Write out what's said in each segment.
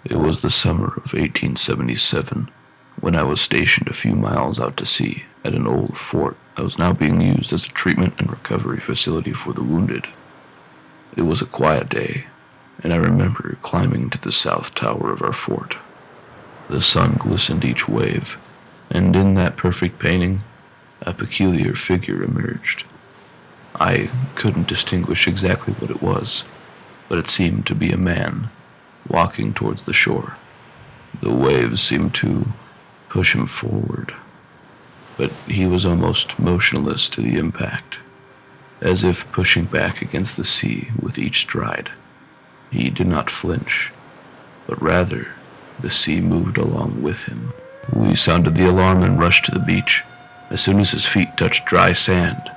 It was the summer of 1877, when I was stationed a few miles out to sea at an old fort that was now being used as a treatment and recovery facility for the wounded. It was a quiet day, and I remember climbing to the south tower of our fort. The sun glistened each wave, and in that perfect painting, a peculiar figure emerged. I couldn't distinguish exactly what it was, but it seemed to be a man walking towards the shore. The waves seemed to push him forward, but he was almost motionless to the impact, as if pushing back against the sea with each stride. He did not flinch, but rather the sea moved along with him. We sounded the alarm and rushed to the beach. As soon as his feet touched dry sand,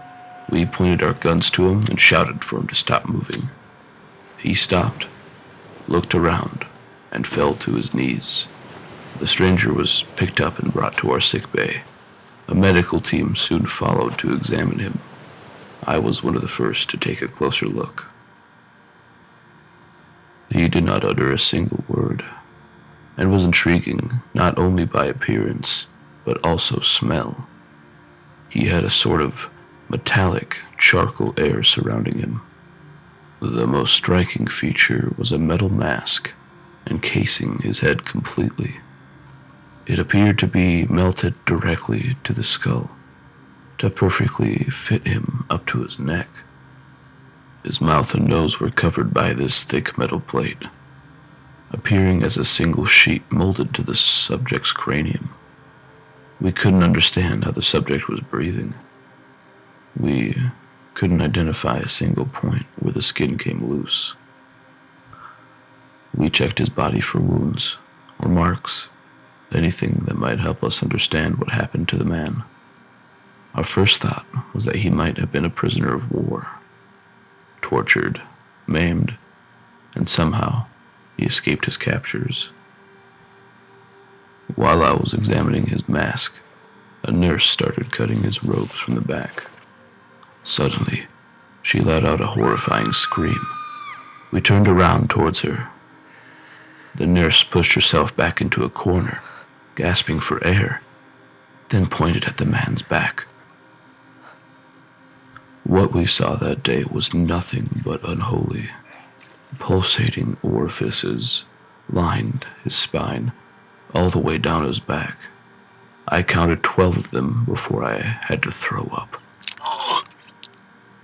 we pointed our guns to him and shouted for him to stop moving. He stopped, looked around, and fell to his knees. The stranger was picked up and brought to our sick bay. A medical team soon followed to examine him. I was one of the first to take a closer look. He did not utter a single word, and was intriguing not only by appearance, but also smell. He had a sort of metallic charcoal air surrounding him. The most striking feature was a metal mask encasing his head completely. It appeared to be melted directly to the skull, to perfectly fit him up to his neck. His mouth and nose were covered by this thick metal plate, appearing as a single sheet molded to the subject's cranium. We couldn't understand how the subject was breathing. We couldn't identify a single point where the skin came loose. We checked his body for wounds or marks, anything that might help us understand what happened to the man. Our first thought was that he might have been a prisoner of war, tortured, maimed, and somehow he escaped his captors. While I was examining his mask, a nurse started cutting his robes from the back. Suddenly, she let out a horrifying scream. We turned around towards her. The nurse pushed herself back into a corner, gasping for air, then pointed at the man's back. What we saw that day was nothing but unholy. Pulsating orifices lined his spine all the way down his back. I counted 12 of them before I had to throw up.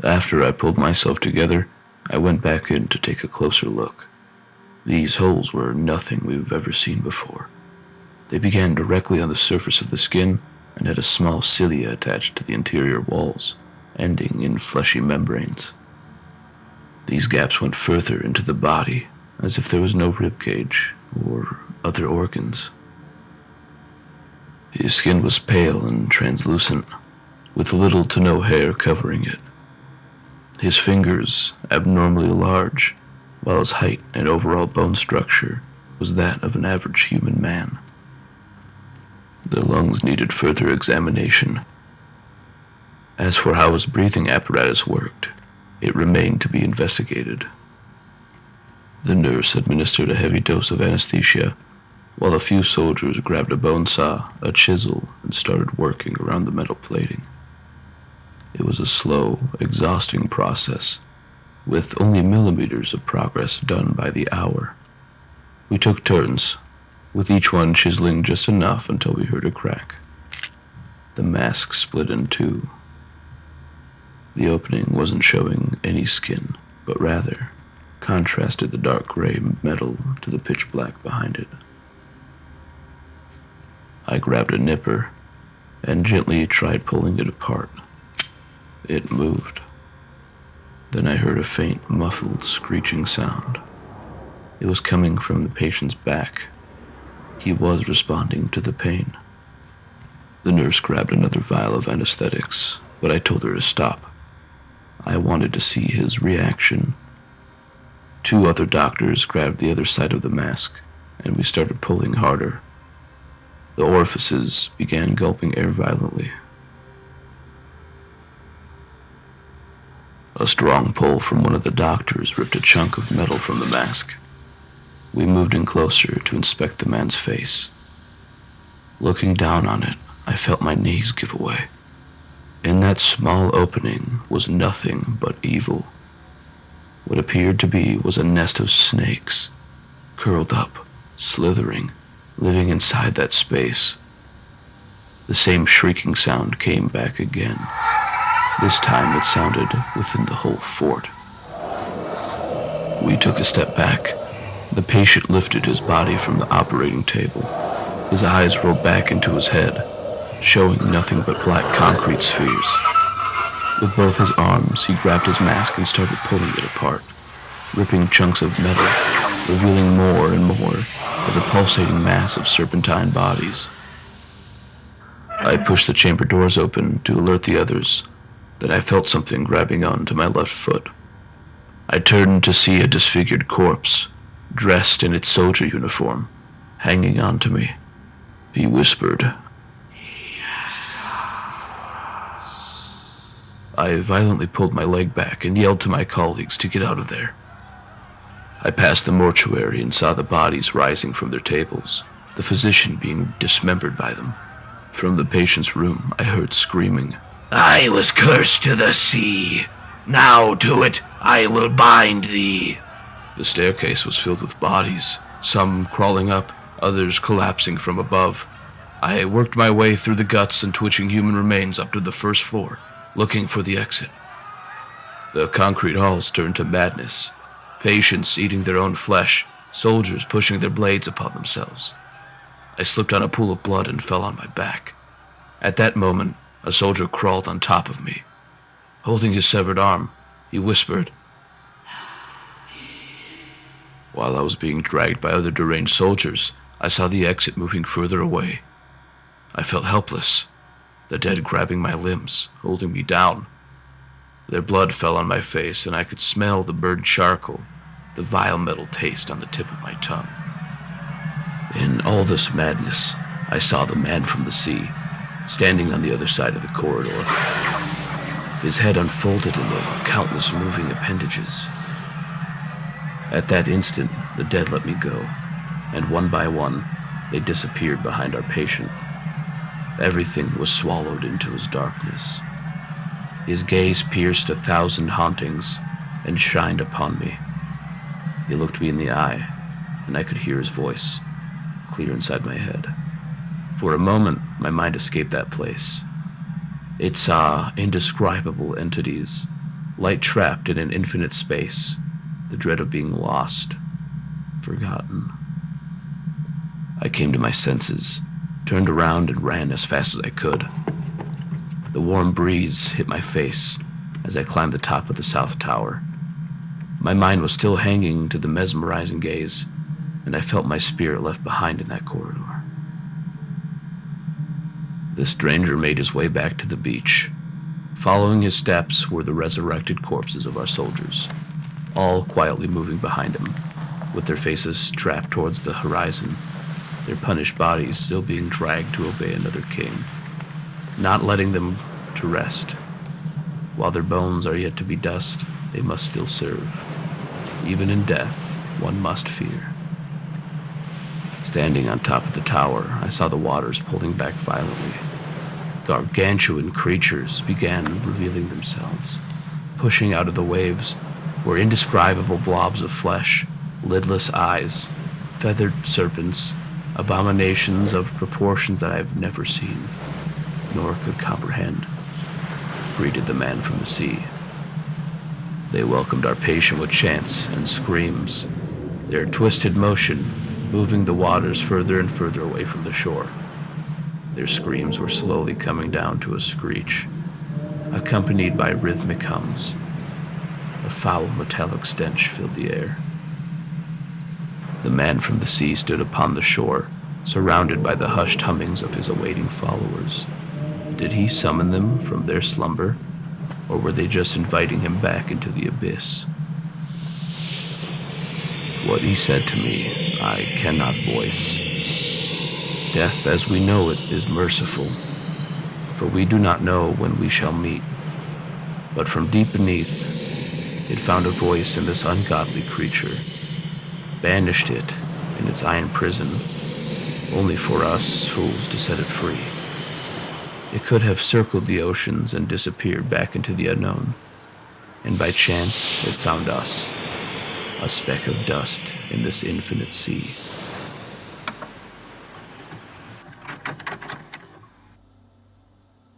After I pulled myself together, I went back in to take a closer look. These holes were nothing we've ever seen before. They began directly on the surface of the skin and had a small cilia attached to the interior walls, ending in fleshy membranes. These gaps went further into the body, as if there was no rib cage or other organs. His skin was pale and translucent, with little to no hair covering it. His fingers abnormally large, while his height and overall bone structure was that of an average human man. The lungs needed further examination. As for how his breathing apparatus worked, it remained to be investigated. The nurse administered a heavy dose of anesthesia, while a few soldiers grabbed a bone saw, a chisel, and started working around the metal plating. It was a slow, exhausting process, with only millimeters of progress done by the hour. We took turns, with each one chiseling just enough until we heard a crack. The mask split in two. The opening wasn't showing any skin, but rather contrasted the dark gray metal to the pitch black behind it. I grabbed a nipper and gently tried pulling it apart. It moved. Then I heard a faint, muffled, screeching sound. It was coming from the patient's back. He was responding to the pain. The nurse grabbed another vial of anesthetics, but I told her to stop. I wanted to see his reaction. 2 other doctors grabbed the other side of the mask, and we started pulling harder. The orifices began gulping air violently. A strong pull from one of the doctors ripped a chunk of metal from the mask. We moved in closer to inspect the man's face. Looking down on it, I felt my knees give way. In that small opening was nothing but evil. What appeared to be was a nest of snakes, curled up, slithering, living inside that space. The same shrieking sound came back again. This time it sounded within the whole fort. We took a step back. The patient lifted his body from the operating table. His eyes rolled back into his head, showing nothing but black concrete spheres. With both his arms, he grabbed his mask and started pulling it apart, ripping chunks of metal, revealing more and more of the pulsating mass of serpentine bodies. I pushed the chamber doors open to alert the others. Then I felt something grabbing onto my left foot. I turned to see a disfigured corpse, dressed in its soldier uniform, hanging onto me. He whispered, "He has come for us." I violently pulled my leg back and yelled to my colleagues to get out of there. I passed the mortuary and saw the bodies rising from their tables, the physician being dismembered by them. From the patient's room, I heard screaming, "I was cursed to the sea. Now to it I will bind thee." The staircase was filled with bodies, some crawling up, others collapsing from above. I worked my way through the guts and twitching human remains up to the first floor, looking for the exit. The concrete halls turned to madness. Patients eating their own flesh, soldiers pushing their blades upon themselves. I slipped on a pool of blood and fell on my back. At that moment, a soldier crawled on top of me. Holding his severed arm, he whispered, While I was being dragged by other deranged soldiers, I saw the exit moving further away. I felt helpless, the dead grabbing my limbs, holding me down. Their blood fell on my face, and I could smell the burned charcoal, the vile metal taste on the tip of my tongue. In all this madness, I saw the man from the sea, standing on the other side of the corridor. His head unfolded into countless moving appendages. At that instant, the dead let me go, and one by one, they disappeared behind our patient. Everything was swallowed into his darkness. His gaze pierced 1,000 hauntings and shined upon me. He looked me in the eye, and I could hear his voice, clear inside my head. For a moment, my mind escaped that place. It saw indescribable entities, light trapped in an infinite space, the dread of being lost, forgotten. I came to my senses, turned around and ran as fast as I could. The warm breeze hit my face as I climbed the top of the south tower. My mind was still hanging to the mesmerizing gaze, and I felt my spirit left behind in that corridor. The stranger made his way back to the beach. Following his steps were the resurrected corpses of our soldiers, all quietly moving behind him, with their faces trapped towards the horizon, their punished bodies still being dragged to obey another king, not letting them to rest. While their bones are yet to be dust, they must still serve. Even in death, one must fear. Standing on top of the tower, I saw the waters pulling back violently. Gargantuan creatures began revealing themselves. Pushing out of the waves were indescribable blobs of flesh, lidless eyes, feathered serpents, abominations of proportions that I have never seen, nor could comprehend, greeted the man from the sea. They welcomed our patient with chants and screams, their twisted motion moving the waters further and further away from the shore. Their screams were slowly coming down to a screech, accompanied by rhythmic hums. A foul metallic stench filled the air. The man from the sea stood upon the shore, surrounded by the hushed hummings of his awaiting followers. Did he summon them from their slumber, or were they just inviting him back into the abyss? What he said to me, I cannot voice. Death as we know it is merciful, for we do not know when we shall meet. But from deep beneath, it found a voice in this ungodly creature, banished it, in its iron prison, only for us fools to set it free. It could have circled the oceans and disappeared back into the unknown, and by chance it found us, a speck of dust in this infinite sea.